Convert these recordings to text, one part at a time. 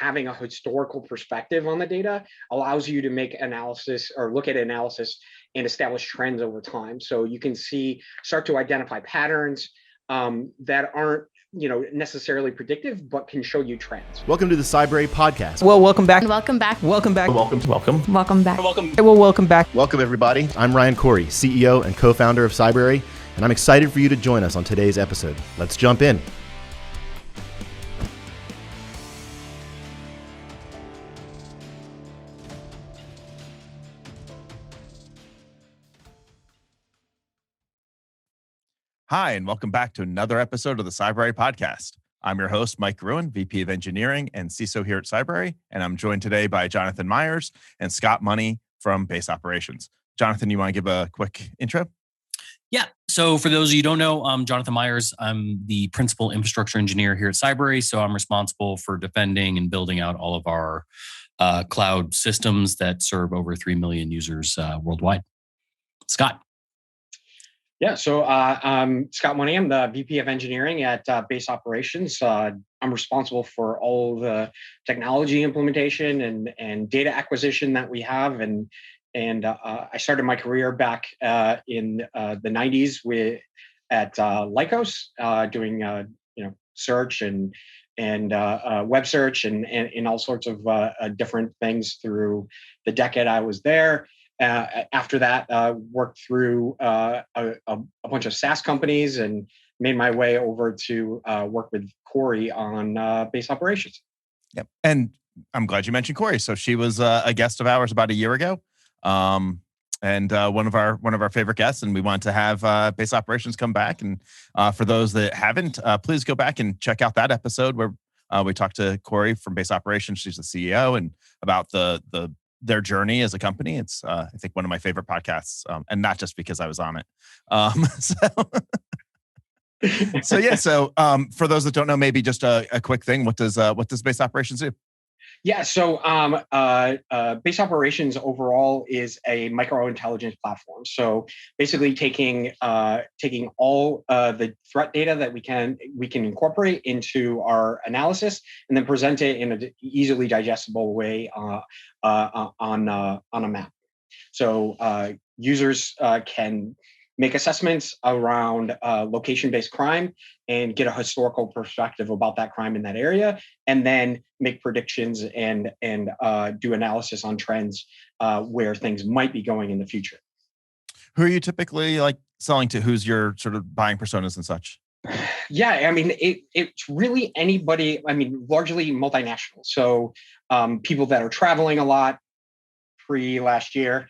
having a historical perspective on the data allows you to make analysis or look at analysis and establish trends over time. So you can start to identify patterns that aren't necessarily predictive, but can show you trends. Welcome to the Cybrary Podcast. Well, welcome back. Welcome back. Welcome back. Welcome back. Welcome. Well, welcome back. Welcome, everybody. I'm Ryan Corey, CEO and co-founder of Cybrary, and I'm excited for you to join us on today's episode. Let's jump in. Hi, and welcome back to another episode of the Cybrary Podcast. I'm your host, Mike Gruen, VP of Engineering and CISO here at Cybrary, and I'm joined today by Jonathan Myers and Scott Money from Base Operations. Jonathan, you want to give a quick intro? Yeah. So for those of you who don't know, I'm Jonathan Myers. I'm the principal infrastructure engineer here at Cybrary. So I'm responsible for defending and building out all of our cloud systems that serve over 3 million users worldwide. Scott. Yeah, so I'm Scott Money. I'm the VP of Engineering at Base Operations. I'm responsible for all the technology implementation and data acquisition that we have. And I started my career back in the 90s at Lycos, doing search and web search and all sorts of different things through the decade I was there. After that, worked through a bunch of SaaS companies and made my way over to work with Corey on Base Operations. Yep. And I'm glad you mentioned Corey. So she was a guest of ours about a year ago, and one of our favorite guests. And we want to have Base Operations come back. And for those that haven't, please go back and check out that episode where we talked to Corey from Base Operations. She's the CEO, and about their journey as a company. It's, I think, one of my favorite podcasts, and not just because I was on it. So for those that don't know, maybe just a quick thing. What does Base Operations do? Yeah, so Base Operations overall is a micro-intelligence platform. So basically taking all the threat data that we can incorporate into our analysis and then present it in an easily digestible way on a map. So users can make assessments around location-based crime and get a historical perspective about that crime in that area, and then make predictions and do analysis on trends where things might be going in the future. Who are you typically selling to? Who's your sort of buying personas and such? Yeah, I mean, it's really anybody. I mean, largely multinational. So people that are traveling a lot pre-last year.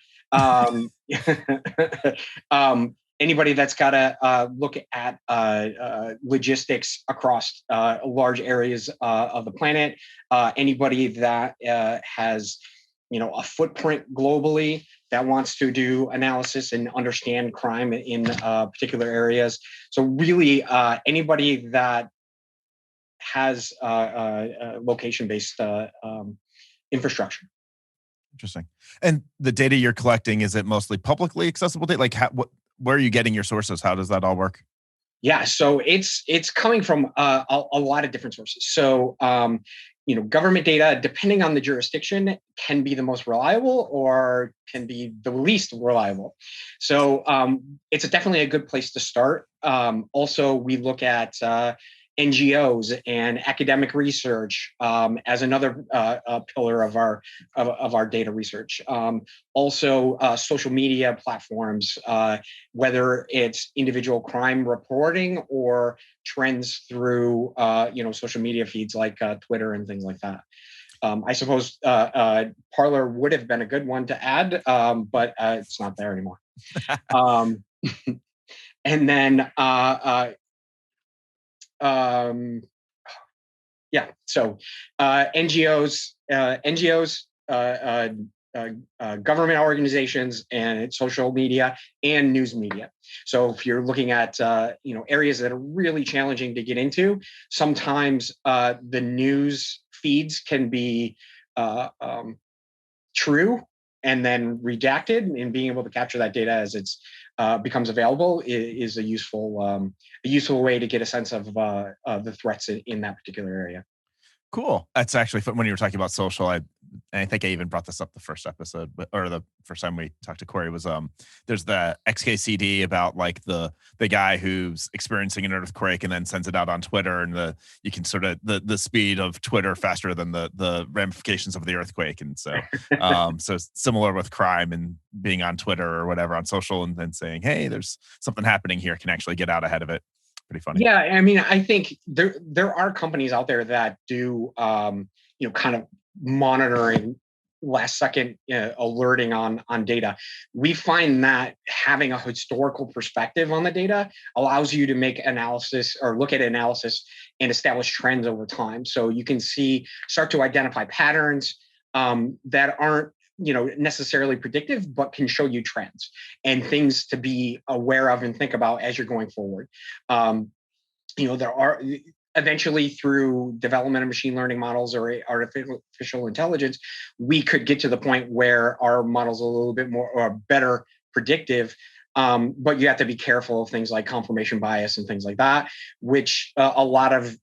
Anybody that's got to look at logistics across large areas of the planet. Anybody that has a footprint globally that wants to do analysis and understand crime in particular areas. So really, anybody that has location-based infrastructure. Interesting. And the data you're collecting, is it mostly publicly accessible data? Where are you getting your sources? How does that all work? Yeah, so it's coming from a lot of different sources. So government data, depending on the jurisdiction, can be the most reliable or can be the least reliable. So it's definitely a good place to start. Also, we look at NGOs and academic research as another pillar of our data research. Also, social media platforms, whether it's individual crime reporting or trends through social media feeds like Twitter and things like that. I suppose Parler would have been a good one to add, but it's not there anymore. And then so NGOs, government organizations, and social media and news media. So if you're looking at areas that are really challenging to get into, sometimes the news feeds can be true and then redacted, and being able to capture that data as it's becomes available is a useful way to get a sense of the threats in that particular area. Cool. That's actually fun. When you were talking about social, I think I even brought this up the first episode, or the first time we talked to Corey was there's the XKCD about like the guy who's experiencing an earthquake and then sends it out on Twitter, and you can sort of the speed of Twitter faster than the ramifications of the earthquake, and so so similar with crime and being on Twitter or whatever on social and then saying, hey, there's something happening here, can actually get out ahead of it. Pretty funny. Yeah, I mean, I think there are companies out there that do kind of monitoring last second alerting on data. We find that having a historical perspective on the data allows you to make analysis or look at analysis and establish trends over time. So you can start to identify patterns that aren't necessarily predictive, but can show you trends and things to be aware of and think about as you're going forward. There are eventually, through development of machine learning models or artificial intelligence, we could get to the point where our models are a little bit more or better predictive. But you have to be careful of things like confirmation bias and things like that, which a lot of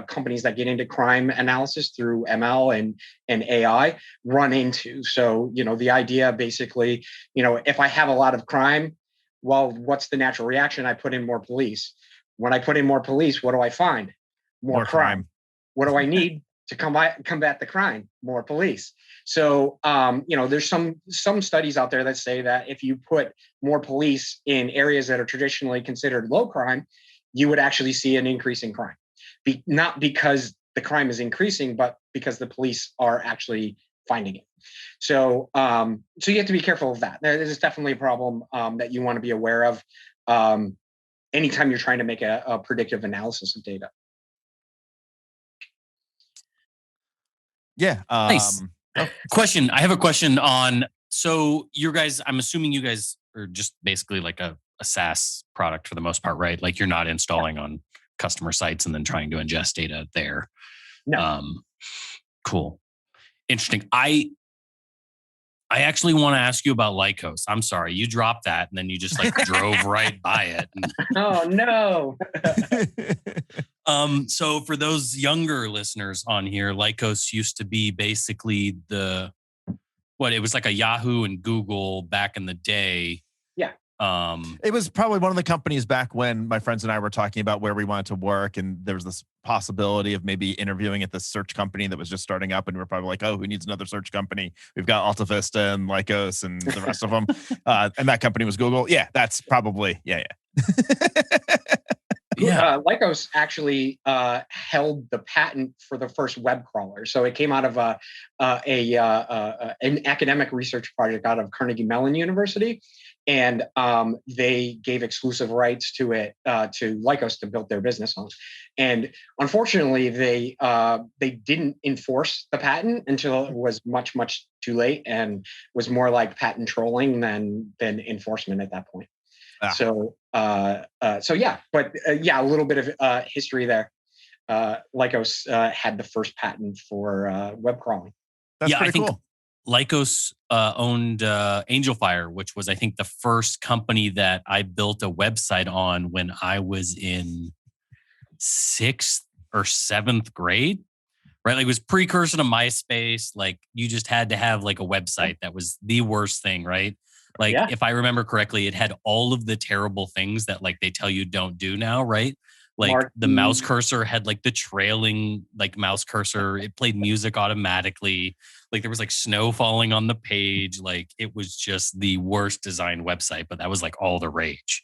companies that get into crime analysis through ML and AI run into. So, the idea basically, if I have a lot of crime, well, what's the natural reaction? I put in more police. When I put in more police, what do I find? More crime. What do I need to combat the crime? More police. So, there's some studies out there that say that if you put more police in areas that are traditionally considered low crime, you would actually see an increase in crime. Not because the crime is increasing, but because the police are actually finding it. So, so you have to be careful of that. There is definitely a problem that you want to be aware of anytime you're trying to make a predictive analysis of data. Yeah. Nice. Question. I have a question on, so you guys, I'm assuming you guys are just basically like a SaaS product for the most part, right? Like you're not installing on customer sites and then trying to ingest data there. No. Cool. Interesting. I actually want to ask you about Lycos. I'm sorry, you dropped that and then you just like drove right by it. Oh no. So for those younger listeners on here, Lycos used to be basically it was like a Yahoo and Google back in the day. Yeah. It was probably one of the companies back when my friends and I were talking about where we wanted to work, and there was this possibility of maybe interviewing at this search company that was just starting up, and we were probably like, oh, who needs another search company? We've got Alta Vista and Lycos and the rest of them. And that company was Google. Yeah, that's probably, yeah. Yeah. Lycos actually held the patent for the first web crawler. So it came out of an academic research project out of Carnegie Mellon University. And they gave exclusive rights to it to Lycos to build their business on. And unfortunately, they didn't enforce the patent until it was much, much too late, and was more like patent trolling than enforcement at that point. So yeah, but a little bit of history there. Lycos had the first patent for web crawling. That's pretty cool. Lycos owned AngelFire, which was, I think, the first company that I built a website on when I was in 6th or 7th grade. Right, like it was precursor to MySpace. Like you just had to have like a website. That was the worst thing, right? Like if I remember correctly, it had all of the terrible things that like they tell you don't do now, right? Like the mouse cursor had like the trailing like mouse cursor. It played music automatically. Like there was like snow falling on the page. Like it was just the worst designed website, but that was like all the rage.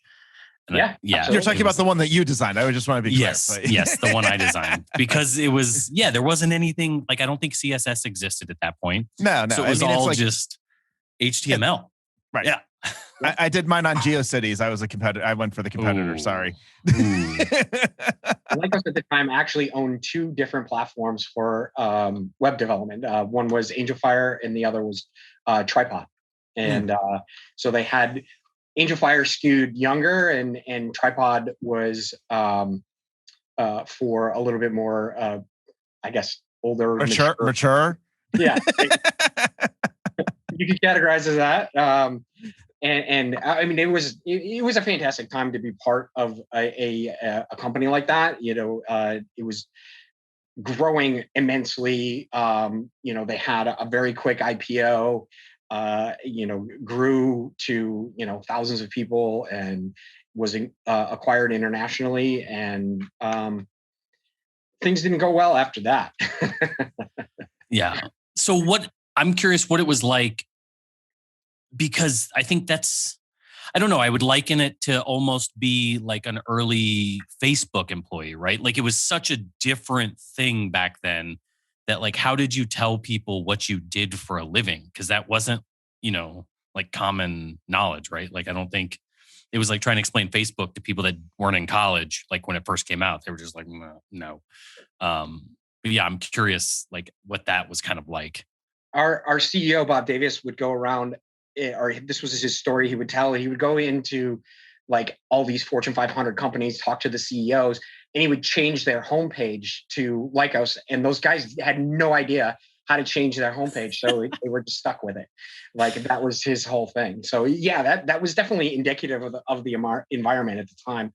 And You're talking about the one that you designed. I just want to be clear. Yes, the one I designed, because it was there wasn't anything like, I don't think CSS existed at that point. No. So it was all just HTML. Right. Yeah. I did mine on GeoCities. I was a competitor. I went for the competitor. Ooh. Sorry. Lycos at the time actually owned 2 different platforms for web development. One was AngelFire and the other was Tripod. And so they had AngelFire skewed younger, and Tripod was for a little bit more, I guess, older. Mature. Yeah. You could categorize as that. And I mean, it was a fantastic time to be part of a company like that. It was growing immensely. They had a very quick IPO, grew to, thousands of people and was acquired internationally. And things didn't go well after that. Yeah. So I'm curious what it was like, because I think I don't know, I would liken it to almost be like an early Facebook employee, right? Like it was such a different thing back then that like, how did you tell people what you did for a living? Because that wasn't, like common knowledge, right? Like, I don't think it was like trying to explain Facebook to people that weren't in college. Like when it first came out, they were just like, no. But yeah, I'm curious like what that was kind of like. Our CEO, Bob Davis, would go around, or this was his story he would tell. He would go into like all these Fortune 500 companies, talk to the CEOs, and he would change their homepage to Lycos. And those guys had no idea how to change their homepage. So they were just stuck with it. Like that was his whole thing. So yeah, that was definitely indicative of the environment at the time,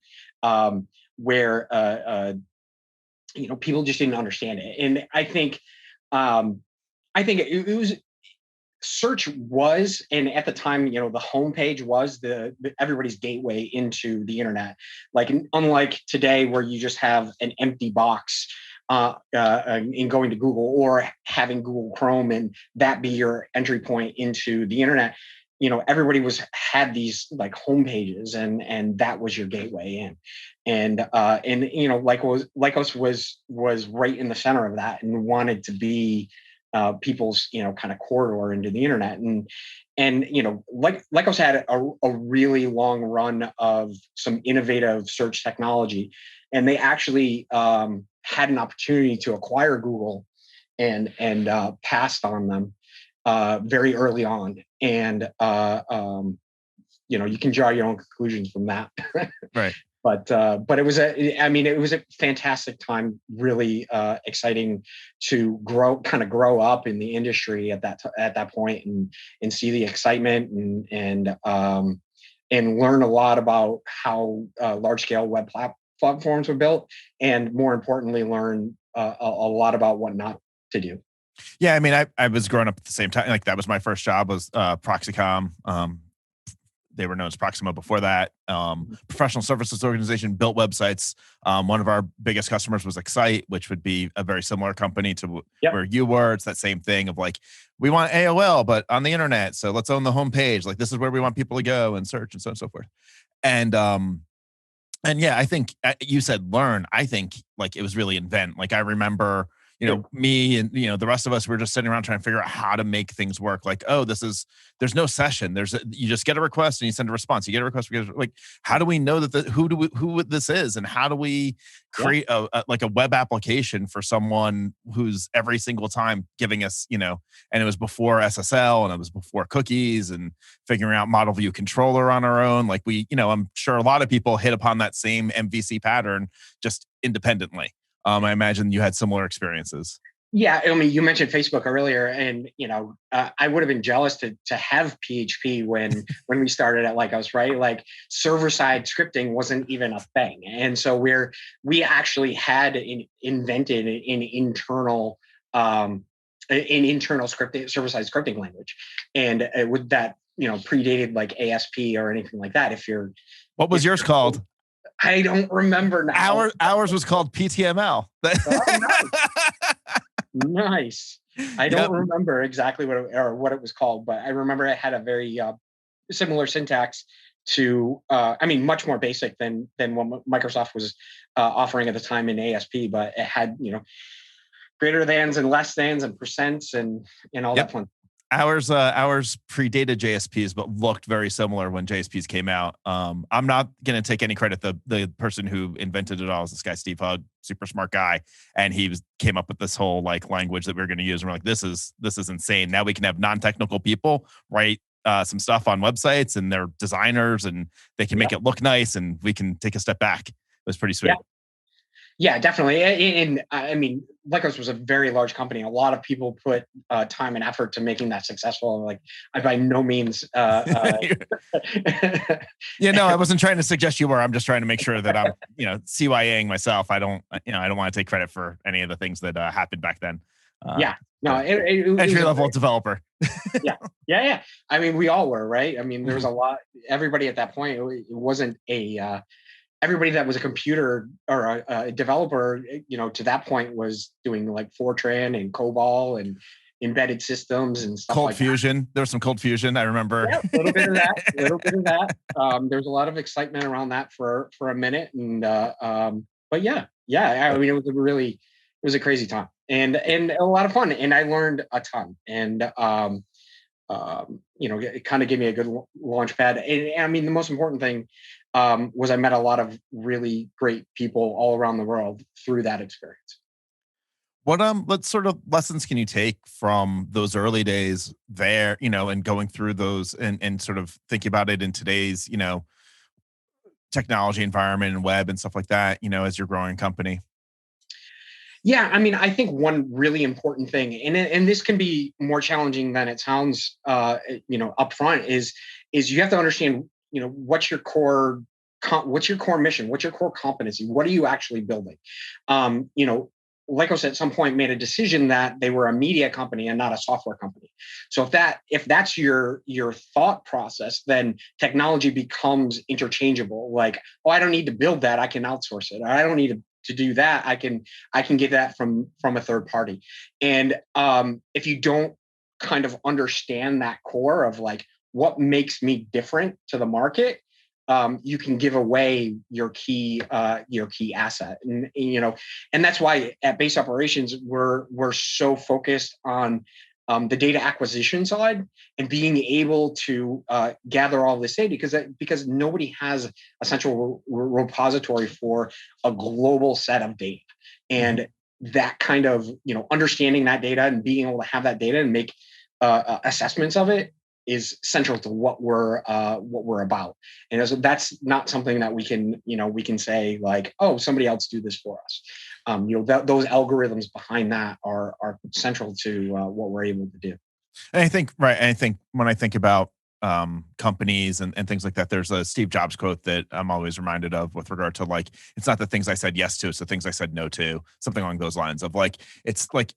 where, people just didn't understand it. And I think it was, search was, and at the time, the homepage was the everybody's gateway into the internet. Like unlike today, where you just have an empty box in going to Google or having Google Chrome and that be your entry point into the internet. Everybody had these like homepages, and that was your gateway in. And Lycos was right in the center of that and wanted to be people's kind of corridor into the internet. And Lycos had a really long run of some innovative search technology, and they actually had an opportunity to acquire Google and passed on them very early on. And you can draw your own conclusions from that. Right. But it was a fantastic time, really exciting to grow up in the industry at that point and see the excitement and learn a lot about how large scale web platforms were built, and more importantly, learn a lot about what not to do. Yeah, I mean, I was growing up at the same time. Like that was my first job, was Proxicom. They were known as Proxima before that. Professional services organization, built websites. One of our biggest customers was Excite, which would be a very similar company to where you were. It's that same thing of like, we want AOL, but on the internet. So let's own the homepage. Like this is where we want people to go and search and so on and so forth. And yeah, I think you said learn. I think like it was really invent. Like I remember, me and, the rest of us were just sitting around trying to figure out how to make things work. Like, oh, there's no session. You just get a request and you send a response. You get a request. Like, how do we know that who this is? And how do we create a web application for someone who's every single time giving us, and it was before SSL and it was before cookies and figuring out model view controller on our own. Like I'm sure a lot of people hit upon that same MVC pattern just independently. I imagine you had similar experiences. Yeah, I mean, you mentioned Facebook earlier, and I would have been jealous to have PHP when we started at Lycos, right? Like server side scripting wasn't even a thing, and so we actually had invented an internal scripting, server side scripting language, and with that predated like ASP or anything like that. What was yours called? I don't remember now. Ours was called PTML. Oh, nice. I don't remember exactly what it was called, but I remember it had a very similar syntax to, much more basic than what Microsoft was offering at the time in ASP, but it had, greater thans and less thans and percents and all that fun. Ours predated JSPs, but looked very similar when JSPs came out. I'm not going to take any credit. The person who invented it all is this guy, Steve Hugg, super smart guy. And he came up with this whole like language that we we're going to use. And we're like, this is insane. Now we can have non-technical people write some stuff on websites, and they're designers and they can make it look nice, and we can take a step back. It was pretty sweet. Yeah, definitely. And I mean, Lycos was a very large company. A lot of people put time and effort to making that successful. Like, I by no means. Yeah, no, I wasn't trying to suggest you were. I'm just trying to make sure that I'm, CYAing myself. I don't want to take credit for any of the things that happened back then. Yeah, no, it Entry was level developer. yeah. I mean, we all were, right? I mean, there was a lot. Everybody at that point, it wasn't a. Everybody that was a computer or a developer, to that point was doing like Fortran and COBOL and embedded systems and stuff Cold like Fusion. There was some Cold Fusion, I remember. Yeah, a little bit of that. There's a lot of excitement around that for a minute. And but yeah. I mean, it was a crazy time and a lot of fun. And I learned a ton. And it kind of gave me a good launch pad. And I mean, the most important thing was I met a lot of really great people all around the world through that experience. What sort of lessons can you take from those early days there, and going through those and sort of think about it in today's, technology environment and web and stuff like that, as your growing company? Yeah, I mean, I think one really important thing, and this can be more challenging than it sounds, upfront, is you have to understand, what's your core mission, what's your core competency, what are you actually building? Lycos at some point made a decision that they were a media company and not a software company. So if that's your thought process, then technology becomes interchangeable. Like, oh, I don't need to build that, I can outsource it. Or I don't need to do that, I can get that from a third party. And if you don't kind of understand that core of like what makes me different to the market, you can give away your key asset. And that's why at Base Operations we're so focused on the data acquisition side and being able to gather all this data because nobody has a central repository for a global set of data. And that kind of, understanding that data and being able to have that data and make assessments of it is central to what we're about. And that's not something that we can say like, oh, somebody else do this for us. Those algorithms behind that are central to what we're able to do. And I think when I think about companies and things like that, there's a Steve Jobs quote that I'm always reminded of with regard to like, it's not the things I said yes to, it's the things I said no to, something along those lines of like, it's like,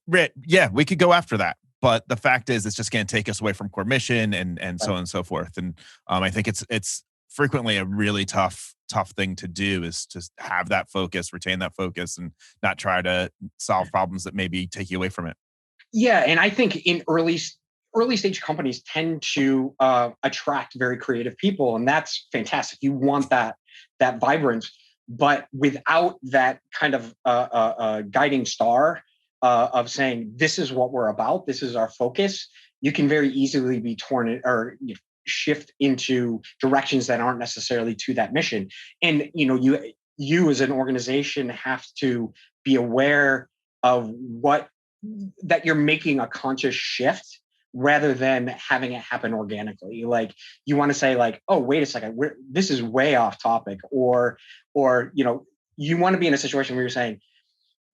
yeah, we could go after that. But the fact is, it's just going to take us away from core mission and so on and so forth. And I think it's frequently a really tough thing to do is to have that focus, retain that focus, and not try to solve problems that maybe take you away from it. Yeah, and I think in early stage companies tend to attract very creative people, and that's fantastic. You want that vibrance, but without that kind of guiding star. Of saying this is what we're about, this is our focus, you can very easily be torn or shift into directions that aren't necessarily to that mission. And you as an organization have to be aware of that you're making a conscious shift rather than having it happen organically. Like you want to say like, oh, wait a second, this is way off topic, or you want to be in a situation where you're saying,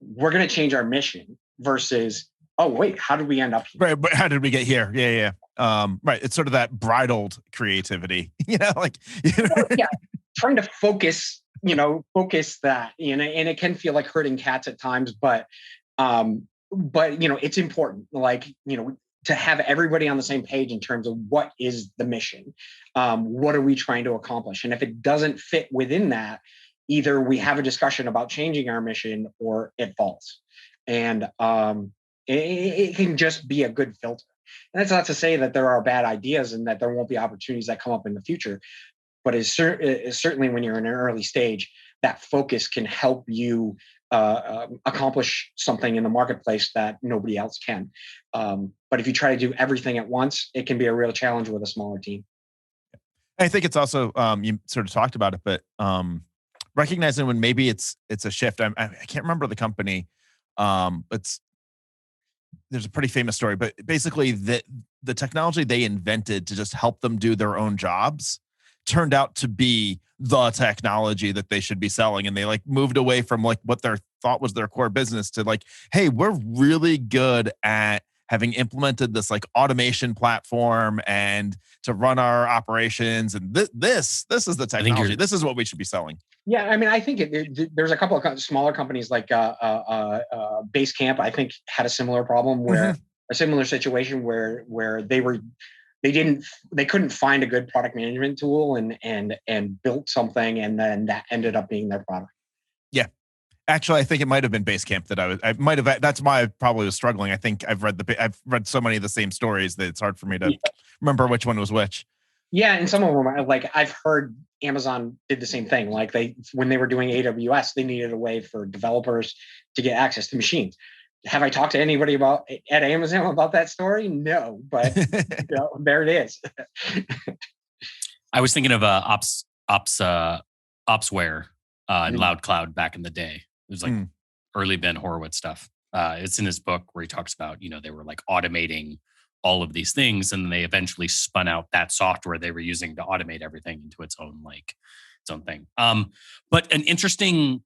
we're going to change our mission versus, oh, wait, how did we end up here? Right. But how did we get here? Yeah. Right. It's sort of that bridled creativity, Yeah. Trying to focus that, and it can feel like herding cats at times, but it's important, to have everybody on the same page in terms of what is the mission? What are we trying to accomplish? And if it doesn't fit within that, either we have a discussion about changing our mission or it falls. And it can just be a good filter. And that's not to say that there are bad ideas and that there won't be opportunities that come up in the future. But it's certainly when you're in an early stage, that focus can help you accomplish something in the marketplace that nobody else can. But if you try to do everything at once, it can be a real challenge with a smaller team. I think it's also, you sort of talked about it, but recognizing when maybe it's a shift. I can't remember the company. There's a pretty famous story, but basically the technology they invented to just help them do their own jobs turned out to be the technology that they should be selling. And they moved away from what their thought was their core business to like, hey, we're really good at having implemented this like automation platform and to run our operations. And this is the technology. This is what we should be selling. Yeah, I mean, I think there's a couple of smaller companies like Basecamp. I think had a similar problem where a similar situation where they couldn't find a good product management tool and built something, and then that ended up being their product. Yeah. Actually, I think it might have been Basecamp that I might have. That's why I probably was struggling. I think I've read so many of the same stories that it's hard for me to remember which one was which. Yeah, and some of them, like I've heard Amazon did the same thing. Like when they were doing AWS, they needed a way for developers to get access to machines. Have I talked to anybody at Amazon about that story? No, but there it is. I was thinking of Opsware and Loud Cloud back in the day. It was like early Ben Horowitz stuff. It's in his book where he talks about, they were like automating all of these things, and they eventually spun out that software they were using to automate everything into its own thing. But an interesting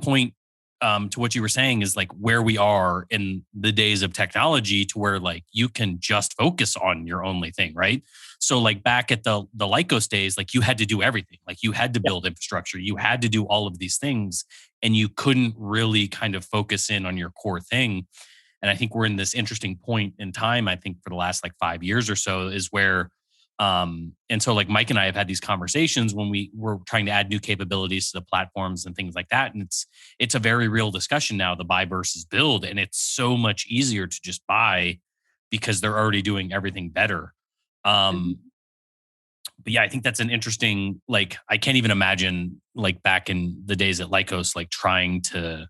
point to what you were saying is like where we are in the days of technology to where like you can just focus on your only thing, right? So like back at the Lycos days, like you had to do everything. Like you had to build infrastructure, you had to do all of these things, and you couldn't really kind of focus in on your core thing. And I think we're in this interesting point in time, I think for the last like 5 years or so is where, and so like Mike and I have had these conversations when we were trying to add new capabilities to the platforms and things like that. And it's a very real discussion now, the buy versus build. And it's so much easier to just buy because they're already doing everything better. But yeah, I think that's an interesting, like, I can't even imagine like back in the days at Lycos, like trying to,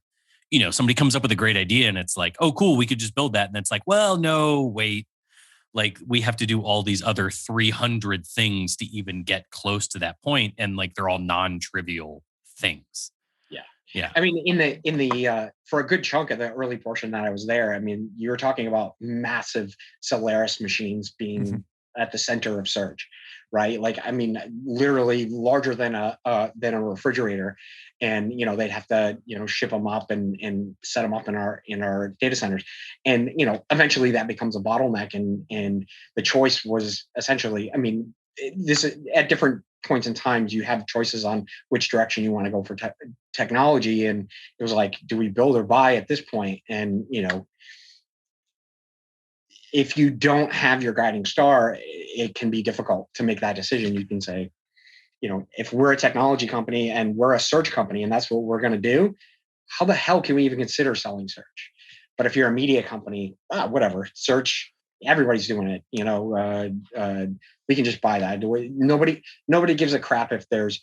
somebody comes up with a great idea and it's like, oh, cool, we could just build that. And it's like, well, no, wait, like we have to do all these other 300 things to even get close to that point. And like, they're all non-trivial things. Yeah. Yeah. I mean, in the for a good chunk of the early portion that I was there, I mean, you were talking about massive Solaris machines being at the center of search, right? Like, I mean, literally larger than a refrigerator, and they'd have to ship them up and set them up in our data centers, and eventually that becomes a bottleneck, and the choice was essentially, I mean, this at different points in times you have choices on which direction you want to go for technology, and it was like, do we build or buy at this point? And if you don't have your guiding star, it can be difficult to make that decision. You can say, if we're a technology company and we're a search company and that's what we're going to do, how the hell can we even consider selling search? But if you're a media company, whatever, search, everybody's doing it. We can just buy that. Nobody gives a crap if there's,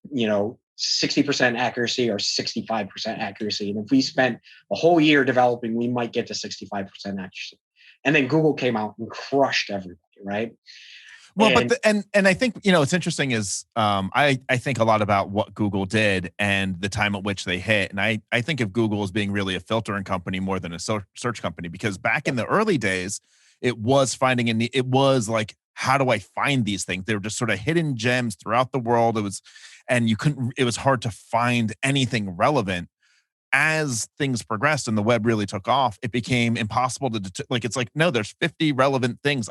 60% accuracy or 65% accuracy. And if we spent a whole year developing, we might get to 65% accuracy. And then Google came out and crushed everybody, right? Well, and I think, what's interesting is I think a lot about what Google did and the time at which they hit. And I think of Google as being really a filtering company more than a search company, because back in the early days, it was it was like, how do I find these things? They were just sort of hidden gems throughout the world. It was hard to find anything relevant. As things progressed and the web really took off, it became impossible to it's like, no, there's 50 relevant things.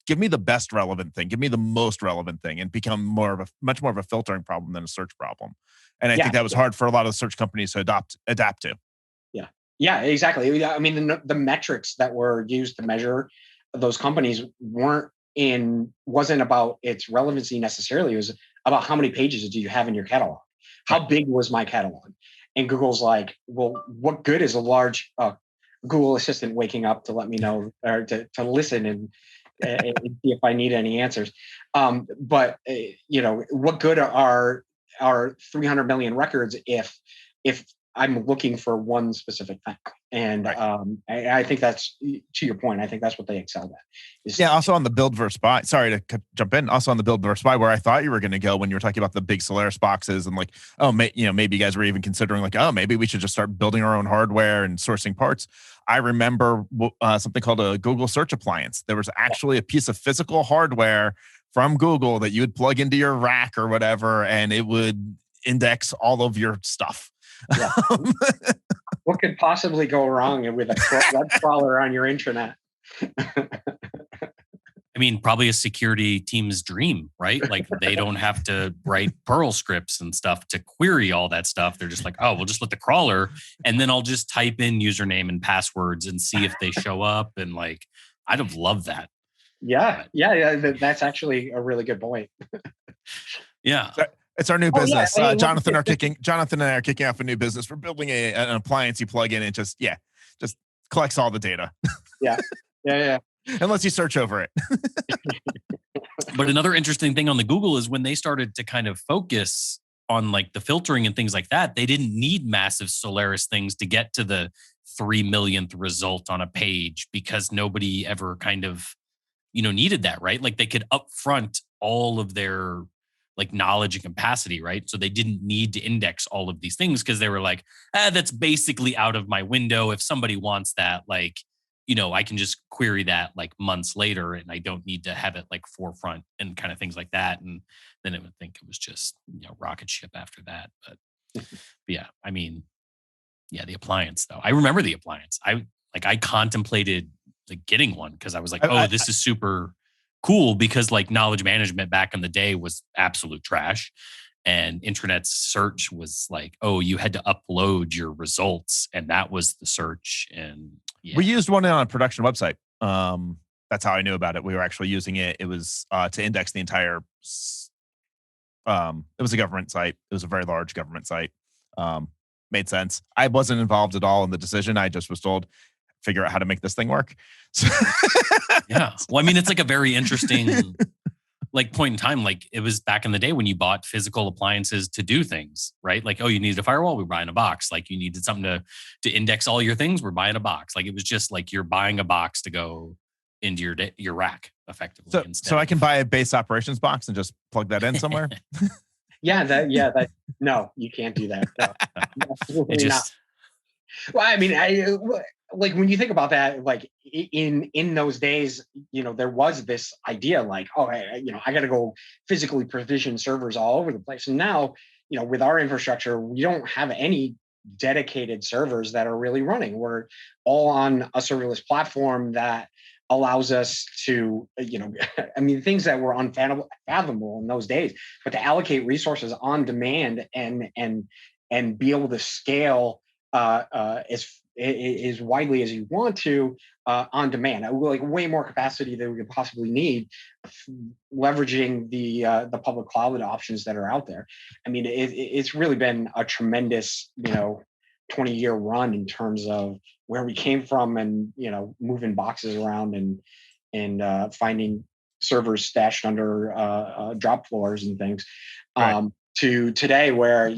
Give me the best relevant thing. Give me the most relevant thing, and become much more of a filtering problem than a search problem. And I think that was hard for a lot of search companies to adapt to. Yeah. Yeah, exactly. I mean, the metrics that were used to measure those companies wasn't about its relevancy necessarily. It was about how many pages do you have in your catalog? How big was my catalog? And Google's like, well, what good is a large Google Assistant waking up to let me know, or to listen and see if I need any answers? But what good are 300 million records if I'm looking for one specific thing? And I think that's, to your point, I think that's what they excelled at. Also on the build versus buy. Sorry to jump in. Also on the build versus buy, where I thought you were going to go when you were talking about the big Solaris boxes and like, maybe you guys were even considering like, maybe we should just start building our own hardware and sourcing parts. I remember something called a Google Search Appliance. There was actually a piece of physical hardware from Google that you would plug into your rack or whatever, and it would index all of your stuff. Yeah. What could possibly go wrong with a web crawler on your intranet? I mean, probably a security team's dream, right? Like they don't have to write Perl scripts and stuff to query all that stuff. They're just like, oh, we'll just let the crawler, and then I'll just type in username and passwords and see if they show up. And like, I'd have loved that. Yeah. That's actually a really good point. Yeah. It's our new business. Yeah. Jonathan and I are kicking off a new business. We're building an appliance you plug in and just collects all the data. Yeah. Unless you search over it. But another interesting thing on the Google is when they started to kind of focus on like the filtering and things like that, they didn't need massive Solaris things to get to the 3 millionth result on a page, because nobody ever kind of, needed that, right? Like they could upfront all of their like knowledge and capacity, right? So they didn't need to index all of these things because they were like, that's basically out of my window. If somebody wants that, like, I can just query that like months later, and I don't need to have it like forefront and kind of things like that. And then it would think it was just, rocket ship after that. But yeah, I mean, yeah, the appliance though. I remember the appliance. I contemplated like getting one because I was like, this is super cool, because like knowledge management back in the day was absolute trash. And intranet search was like, you had to upload your results, and that was the search. And yeah. We used one on a production website. That's how I knew about it. We were actually using it. It was to index the entire. It was a government site. It was a very large government site. Made sense. I wasn't involved at all in the decision. I just was told, figure out how to make this thing work. So yeah. Well, I mean, it's like a very interesting like point in time. Like it was back in the day when you bought physical appliances to do things, right? Like, you needed a firewall, we're buying a box. Like you needed something to index all your things, we're buying a box. Like it was just like you're buying a box to go into your rack effectively. So I can buy a base operations box and just plug that in somewhere. No, you can't do that. No, it just, not. Well, I mean, like when you think about that, like in those days, there was this idea like, I got to go physically provision servers all over the place. And now, with our infrastructure, we don't have any dedicated servers that are really running. We're all on a serverless platform that allows us to, I mean, things that were unfathomable in those days, but to allocate resources on demand and be able to scale as widely as you want to on demand, like way more capacity than we could possibly need, leveraging the public cloud options that are out there. I mean, it's really been a tremendous 20-year run in terms of where we came from, and moving boxes around and finding servers stashed under drop floors and things, right, to today where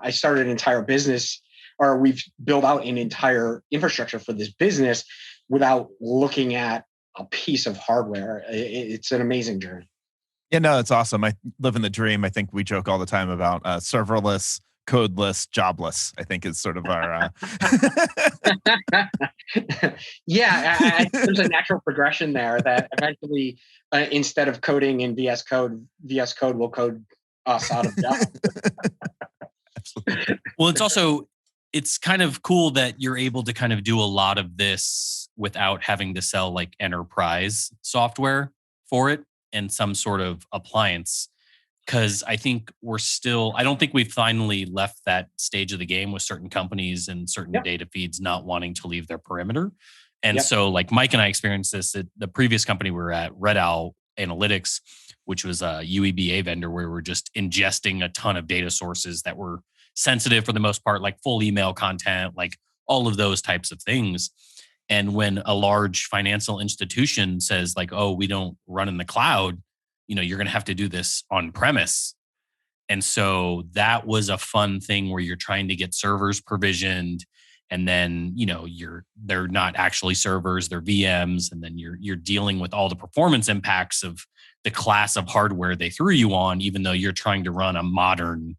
I started an entire business, or we've built out an entire infrastructure for this business without looking at a piece of hardware. It's an amazing journey. Yeah, no, it's awesome. I live in the dream. I think we joke all the time about serverless, codeless, jobless, I think is sort of our... Yeah, I think there's a natural progression there that eventually, instead of coding in VS Code will code us out of jobs. Absolutely. Well, it's kind of cool that you're able to kind of do a lot of this without having to sell like enterprise software for it and some sort of appliance. Because I think I don't think we've finally left that stage of the game with certain companies and certain data feeds not wanting to leave their perimeter. And so like Mike and I experienced this at the previous company we were at, Red Owl Analytics, which was a UEBA vendor where we're just ingesting a ton of data sources that were sensitive for the most part, like full email content, like all of those types of things. And when a large financial institution says like, we don't run in the cloud, you're going to have to do this on premise. And so that was a fun thing where you're trying to get servers provisioned, and then, they're not actually servers, they're VMs. And then you're dealing with all the performance impacts of the class of hardware they threw you on, even though you're trying to run a modern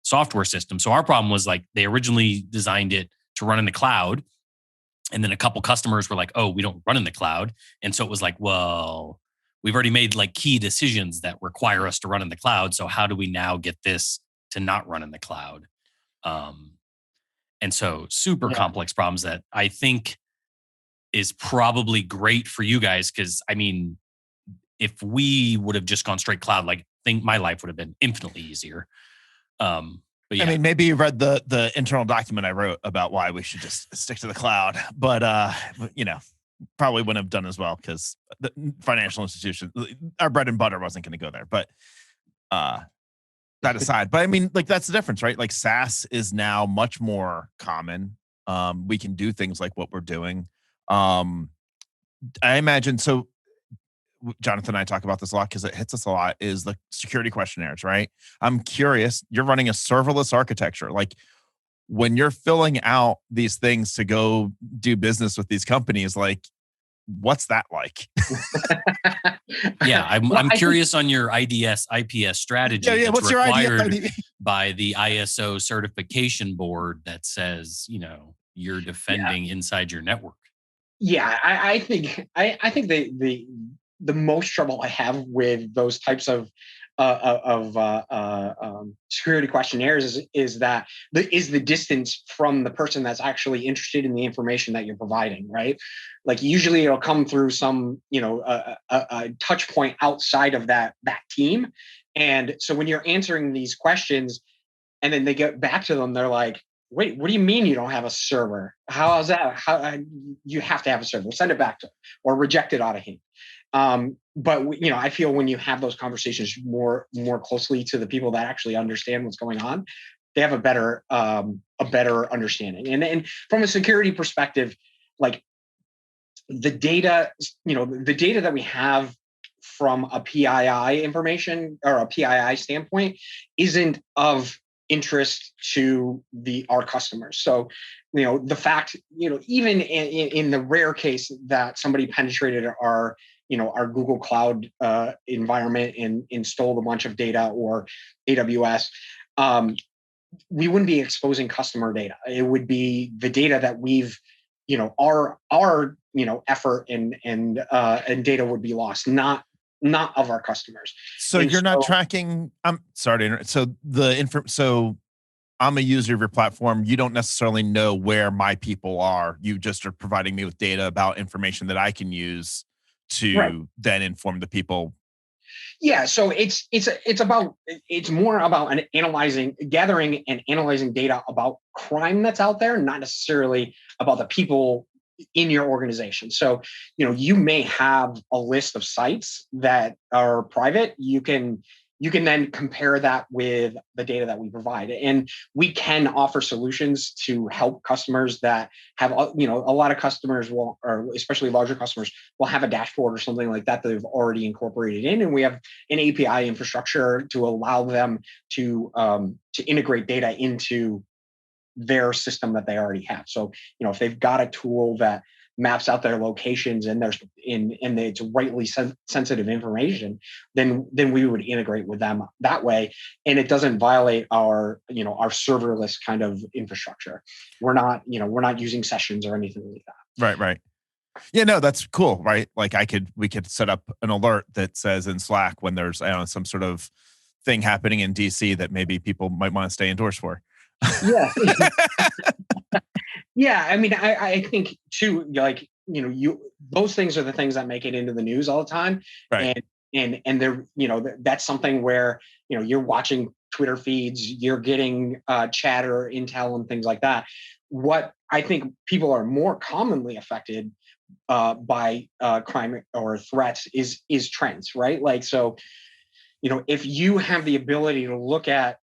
software system. So our problem was like, they originally designed it to run in the cloud. And then a couple customers were like, we don't run in the cloud. And so it was like, well, we've already made like key decisions that require us to run in the cloud. So how do we now get this to not run in the cloud? And so super Yeah. complex problems that I think is probably great for you guys. Cause I mean, if we would have just gone straight cloud, like I think my life would have been infinitely easier. But yeah, I mean, maybe you read the internal document I wrote about why we should just stick to the cloud, but probably wouldn't have done as well because the financial institution, our bread and butter wasn't going to go there. But that aside, but I mean, like that's the difference, right? Like SaaS is now much more common. We can do things like what we're doing. I imagine so. Jonathan and I talk about this a lot because it hits us a lot. Is the security questionnaires, right? I'm curious. You're running a serverless architecture, like when you're filling out these things to go do business with these companies, like what's that like? yeah, I'm curious on your IDS IPS strategy. Yeah. That's What's your required idea? by the ISO certification board that says, you're defending inside your network. Yeah, I think the most trouble I have with those types of security questionnaires is that the distance from the person that's actually interested in the information that you're providing, right? Like usually it'll come through some a touch point outside of that team, and so when you're answering these questions, and then they get back to them, they're like, wait, what do you mean you don't have a server? How is that? You have to have a server. Send it back to them or reject it out of hand. But I feel when you have those conversations more closely to the people that actually understand what's going on, they have a better understanding. And from a security perspective, like the data that we have from a PII information or a PII standpoint isn't of interest to our customers. So, the fact, even in the rare case that somebody penetrated our Google Cloud environment and stole a bunch of data, or AWS, we wouldn't be exposing customer data. It would be the data that we've, our effort and data would be lost, not of our customers. So you're not tracking. I'm sorry to interrupt. So I'm a user of your platform. You don't necessarily know where my people are. You just are providing me with data about information that I can use to then inform the people. Yeah, so it's more about gathering and analyzing data about crime that's out there, not necessarily about the people in your organization. So, you may have a list of sites that are private. You can then compare that with the data that we provide, and we can offer solutions to help customers that have, a lot of customers will, or especially larger customers, will have a dashboard or something like that they've already incorporated in, and we have an API infrastructure to allow them to integrate data into their system that they already have. So, if they've got a tool that maps out their locations and it's rightly sensitive information, then we would integrate with them that way, and it doesn't violate our serverless kind of infrastructure. We're not using sessions or anything like that. Right. Yeah, no, that's cool, right? Like we could set up an alert that says in Slack when there's some sort of thing happening in DC that maybe people might want to stay indoors for. Yeah. Yeah. I mean, I think too, like, those things are the things that make it into the news all the time. Right. And they're, that's something where, you're watching Twitter feeds, you're getting chatter, intel, and things like that. What I think people are more commonly affected by crime or threats is trends, right? Like, so, if you have the ability to look at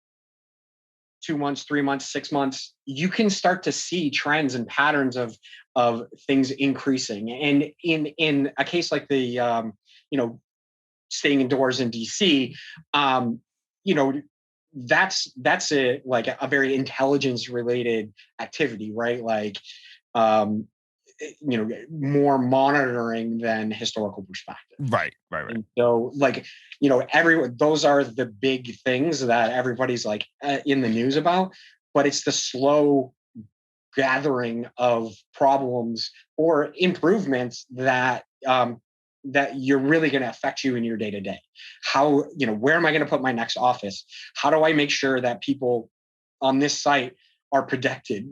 2 months, 3 months, 6 months, you can start to see trends and patterns of things increasing. And in a case like the staying indoors in DC, that's a very intelligence related activity, right? Like more monitoring than historical perspective. Right. And so, like, those are the big things that everybody's like in the news about, but it's the slow gathering of problems or improvements that you're really going to affect you in your day to day. How, where am I going to put my next office? How do I make sure that people on this site are predicted.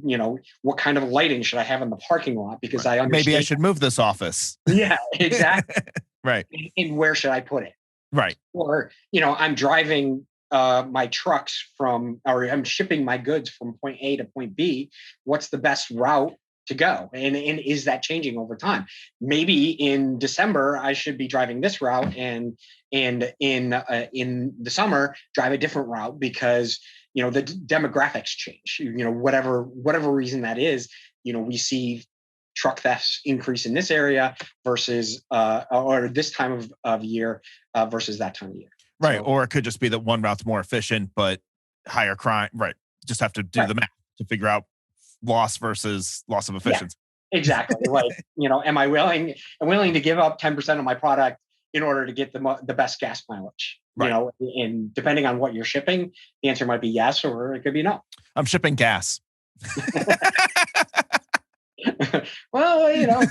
What kind of lighting should I have in the parking lot? Because I understand. Maybe I should move this office. Yeah, exactly. Right. And where should I put it? Right. Or, I'm driving my trucks or I'm shipping my goods from point A to point B. What's the best route to go? And is that changing over time? Maybe in December, I should be driving this route, and in the summer, drive a different route because, the demographics change, whatever reason that is. We see truck thefts increase in this area versus or this time of year versus that time of year. Right. So, or it could just be that one route's more efficient, but higher crime. Right. Just have to do the math to figure out loss versus loss of efficiency. Yeah, exactly. Like, am I willing to give up 10% of my product in order to get the best gas mileage? Right. And depending on what you're shipping, the answer might be yes, or it could be no. I'm shipping gas. Well,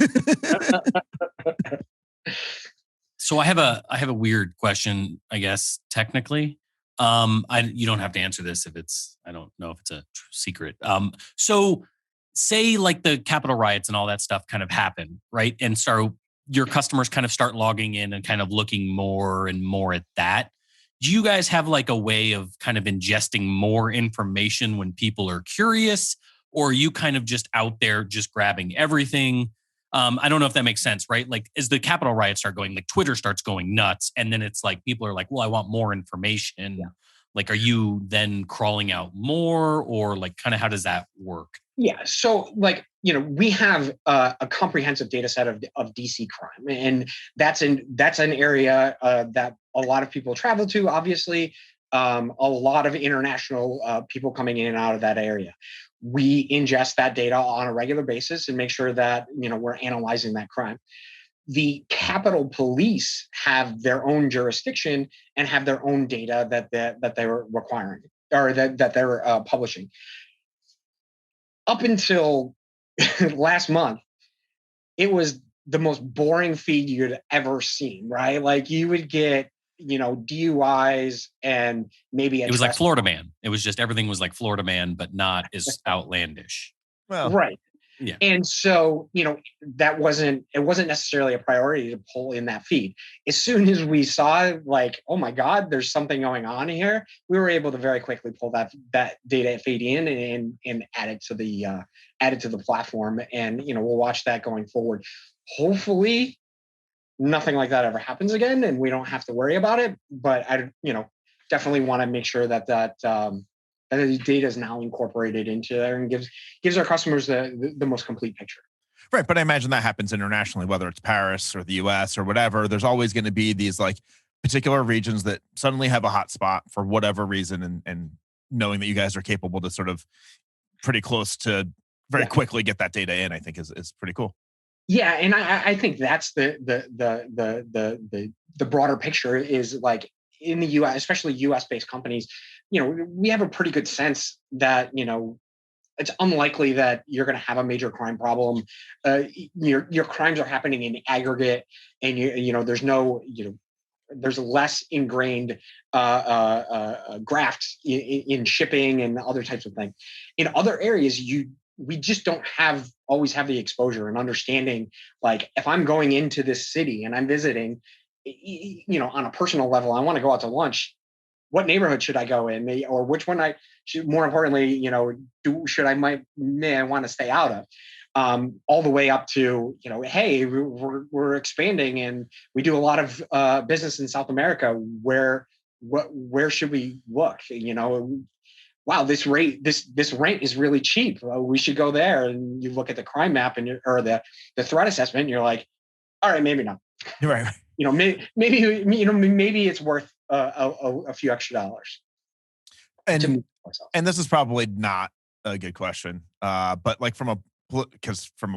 So I have a weird question, I guess, technically. You don't have to answer this I don't know if it's a secret. So say like the Capitol riots and all that stuff kind of happen, right? And so your customers kind of start logging in and kind of looking more and more at that. Do you guys have like a way of kind of ingesting more information when people are curious, or are you kind of just out there just grabbing everything? I don't know if that makes sense, right? Like as the Capitol riots start going, like Twitter starts going nuts, and then it's like people are like, well, I want more information. Yeah. Like, are you then crawling out more, or like kind of how does that work? Yeah. So like, we have a comprehensive data set of DC crime, and that's an area that a lot of people travel to, obviously. A lot of international people coming in and out of that area. We ingest that data on a regular basis and make sure that, we're analyzing that crime. The Capitol Police have their own jurisdiction and have their own data that they were requiring, or that they're publishing. Up until last month, it was the most boring feed you'd ever seen, right? Like you would get, DUIs and maybe it was like Florida Man. It was just everything was like Florida Man, but not as outlandish. Well, right. Yeah. And so, it wasn't necessarily a priority to pull in that feed. As soon as we saw like, oh my God, there's something going on here, we were able to very quickly pull that data feed in and add it to the platform. And, we'll watch that going forward. Hopefully nothing like that ever happens again, and we don't have to worry about it. But I, definitely want to make sure that the data is now incorporated into there and gives our customers the most complete picture. Right, but I imagine that happens internationally, whether it's Paris or the US or whatever. There's always going to be these like particular regions that suddenly have a hot spot for whatever reason, and knowing that you guys are capable to sort of pretty close to very quickly get that data in, I think is pretty cool. Yeah, and I think that's the broader picture is like in the US, especially US based companies, we have a pretty good sense that, it's unlikely that you're going to have a major crime problem. Your crimes are happening in aggregate, and there's less ingrained grafts in shipping and other types of things. In other areas, we just don't always have the exposure and understanding. Like if I'm going into this city and I'm visiting, on a personal level, I want to go out to lunch. What neighborhood should I go in, or which one I should, more importantly, may I want to stay out of? All the way up to, hey, we're expanding and we do a lot of business in South America. Where should we look? Wow, this rent is really cheap. We should go there. And you look at the crime map or the threat assessment, and you're like, all right, maybe not. Right. Maybe it's worth a few extra dollars. And this is probably not a good question, but like from a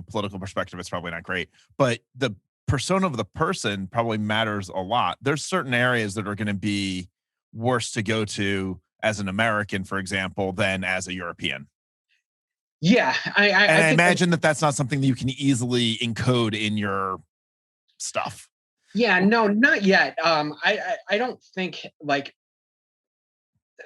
political perspective, it's probably not great. But the persona of the person probably matters a lot. There's certain areas that are going to be worse to go to as an American, for example, than as a European. Yeah, I imagine that's not something that you can easily encode in your stuff. Yeah, no, not yet. I don't think like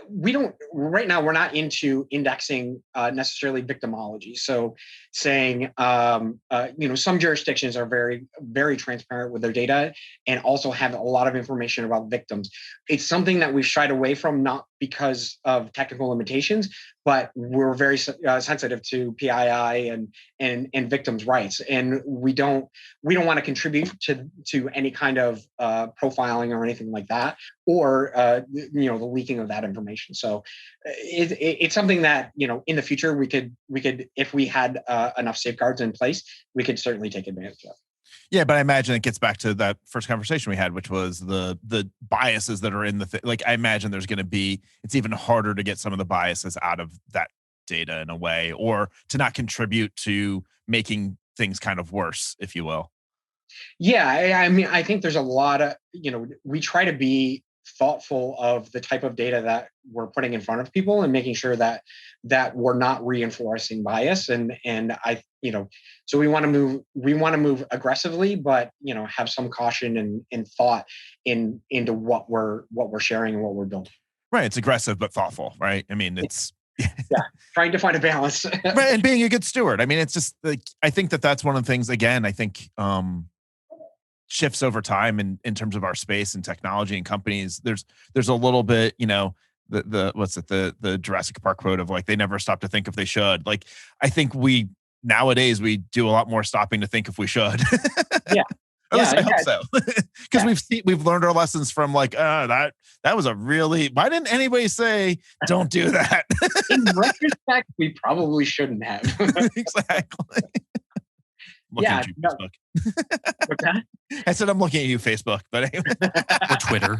we don't right now. We're not into indexing necessarily victimology. So saying, some jurisdictions are very, very transparent with their data and also have a lot of information about victims. It's something that we've shied away from, not because of technical limitations, but we're very sensitive to PII and victims' rights, and we don't want to contribute to any kind of profiling or anything like that, or the leaking of that information. So it's something that in the future we could, if we had enough safeguards in place, we could certainly take advantage of. Yeah, but I imagine it gets back to that first conversation we had, which was the biases that are in the like. I imagine there's going to be, it's even harder to get some of the biases out of that data in a way, or to not contribute to making things kind of worse, if you will. Yeah, I mean, I think there's a lot of, we try to be thoughtful of the type of data that we're putting in front of people and making sure that we're not reinforcing bias. And I, so we want to move aggressively, but, have some caution and thought into what we're sharing and what we're building. Right. It's aggressive, but thoughtful, right? I mean, it's trying to find a balance. Right. And being a good steward. I mean, it's just like, I think that's one of the things, again, I think, shifts over time in terms of our space and technology and companies. There's a little bit, the Jurassic Park quote of like, they never stop to think if they should. Like, I think nowadays we do a lot more stopping to think if we should. Yeah. At least I hope so. Because we've learned our lessons from like, that was why didn't anybody say don't do that? In retrospect, we probably shouldn't have. Exactly. Looking at you, Facebook. What's that? I said I'm looking at you, Facebook, but anyway. Or Twitter.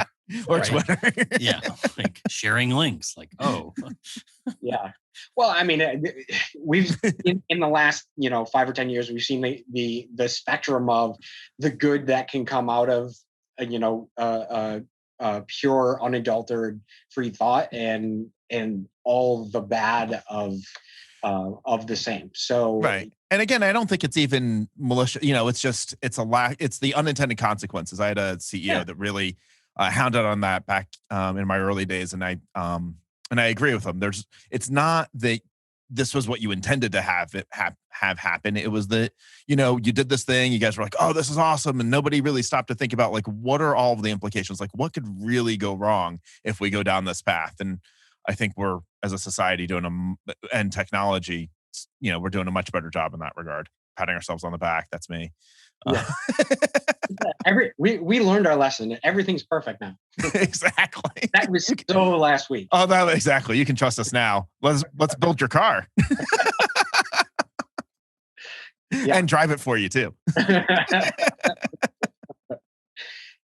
Or Twitter. Yeah, like sharing links. Like, yeah. Well, I mean, we've in the last 5 or 10 years, we've seen the spectrum of the good that can come out of pure, unadulterated free thought, and all the bad of the same. So right. And again, I don't think it's even malicious. It's the unintended consequences. I had a CEO that really hounded on that back in my early days, and I agree with him. It's not that this was what you intended to have happen. It was that you did this thing. You guys were like, "Oh, this is awesome," and nobody really stopped to think about like, what are all of the implications? Like, what could really go wrong if we go down this path? And I think we're, as a society, and technology, we're doing a much better job in that regard. Patting ourselves on the back. That's me. Yeah. We learned our lesson. Everything's perfect now. Exactly. That was so last week. Oh, exactly. You can trust us now. Let's build your car. And drive it for you too.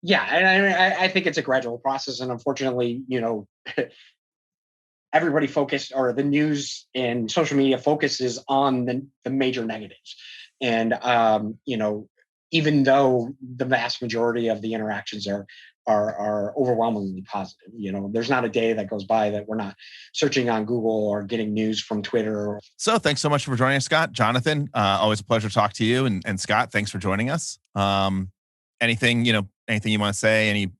Yeah, and I think it's a gradual process, and unfortunately, everybody focused, or the news and social media focuses on the major negatives. And, even though the vast majority of the interactions are overwhelmingly positive, there's not a day that goes by that we're not searching on Google or getting news from Twitter. So thanks so much for joining us, Scott. Jonathan, always a pleasure to talk to you. And Scott, thanks for joining us. Anything you want to say?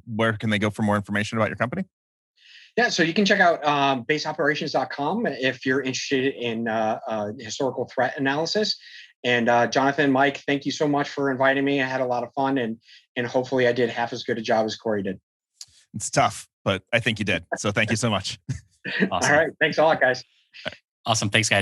Where can they go for more information about your company? Yeah, so you can check out baseoperations.com if you're interested in historical threat analysis. And Jonathan, Mike, thank you so much for inviting me. I had a lot of fun, and hopefully I did half as good a job as Corey did. It's tough, but I think you did. So thank you so much. Awesome. All right. Thanks a lot, guys. Awesome. Thanks, guys.